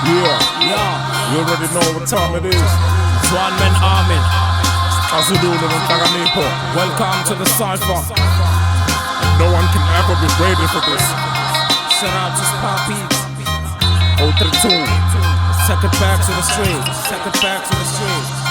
Yeah, you already know what time it is. It's One Man Army. Azululu and Taganipo. Welcome to the cypher. No one can ever be ready for this. Shout out to Spapi. 032. Take it back to the streets. Take it back to the streets.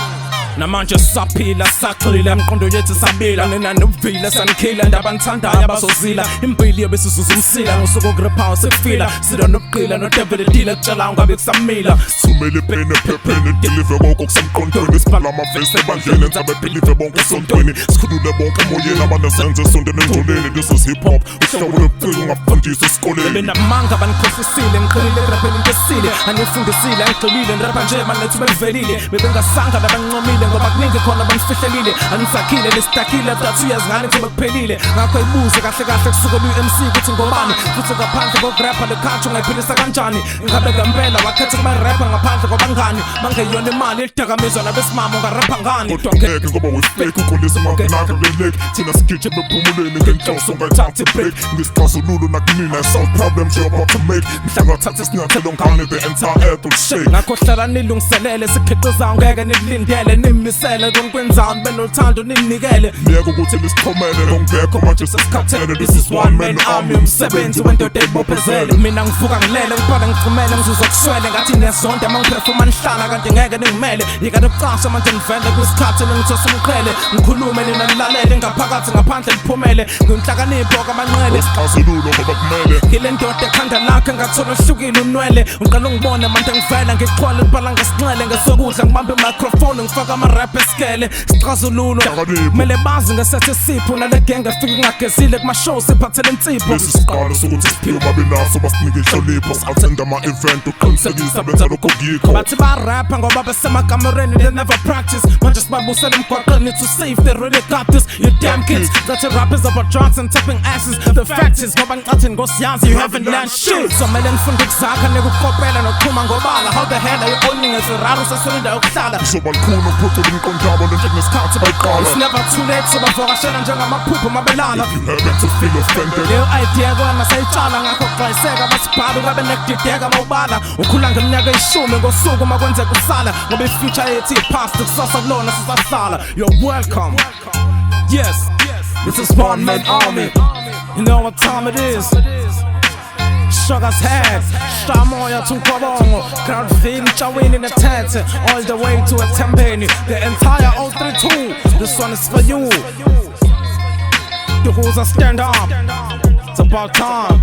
Namanje saphila saqhila emqondo yethu sabila nina novila sankhila ndabanthandayo abazozila impilo yobesizuza umsila ngosuku okurephawu sekufila sida nokuqila nodevil deal kutshela ungabe kusamila sumele ipeni ephepheni deliver konke okusemqondweni sibhala amavesi ebandleni enzabe believe bonke esontweni sikhulule bonke emoyeni abanezenzo esondeni engcoleni this is hip hop uhlobo lokucila ungafundiswa esikoleni benamanga banikhohlisile ngiqhelile ekurapeni intesile anifundisile angigxilile ndirapha nje malethu belivelile bebengasanga nabancomile ngoba kuningi khona bangifihlelile anisakhile lestakile after 2 years ngani kuba kuphelile ngakho ibuze kahle kahle kusuka ku-MC kuthi ngobani futhi ngaphandle kokurapha lekhantsho ungayiphilisa kanjani ngabe ngempela wakhetha ukuba rapper ngaphandle kwabangani bangeyona imali elidakamizwa nabesimama ungarapha ngani kodwa ngeke ngoba we-fake ukolisa imankenakho beleki thina sigitshe bephumuleni ngenhloso ungayithathi break ngisixazululo nakunina i-solve problems you're about to make mhla ngathatha isinyathelo ngane the entire earth will shake ngakho hlala nilungiselele sikhiqizayo ngeke nilindele nimisele konkwenzayo benothando ninikele miyeke ukuthi lisixhomele nongekho manje sesikhathele this is one man army umsebenzi wendoda ezibophezele mina ngivuka ngilele ngibhala ngixhumele ngizuzwa kuswele ngathi nesonto mangiphefuma nihlala kanti ngeke ningimele yikanokucasha manje ngivele kwisikhathi nengithosa umqhele ngikhulume nina nilalele ngaphakathi ngaphandle liphumele nginhlakanipho kamanqele isixazululo ngoba kumele ngile ndoda ekhanda lakhe ngathola ohlukile unwele ngiqala ngibone manje ngivela ngixhwala ngibhala ngesinxele ngesokudla ngibambe i-microphone ngifaka ama-rap esikele isixazululo kumele bazi ngesethe sipho nale genge efike ngagezile kuma-show siphathele insipho lesi siqalo sokuthi siphiwe babenaso basinike inhlonipho sa-attenda ama-event uqinisekisa benza lokho kuyikho bathi barapha ngoba besemakamereni they never practice manje sibabusela emgwaqeni to save they really got this you damn kids that your rap is about drugs and tapping asses the fact is ngoba ngicathi ngosiyazi you haven't learned shit so mele ngifunde ukuzakha nekukopela nokuqhuma ngobala how the hell are you owning esiraro sasona indawo yokuhlala kuzoba likhulu ukuphuthula imiqondabo lento kunesikhathi bayiqala it's never too late so bavokashela njengamaphupho mabelana you haven't to feel offended leyo idea kona sayitshala ngakho kuxwayiseka basibhali ukabe nekudideka mawubala ukhula ngeminyaka 10 ngosuku makwenzeka usala ngoba ifuture yethu ipast kusasa kulona sisahlala you're welcome yes this is One Man Army you know what time it is Sugar's head, Shamoya to Kobongo, crowd feeling Chawin in a tent, all the way to a Tempeni, the entire 032. This one is for you. The rules are stand up. It's about time.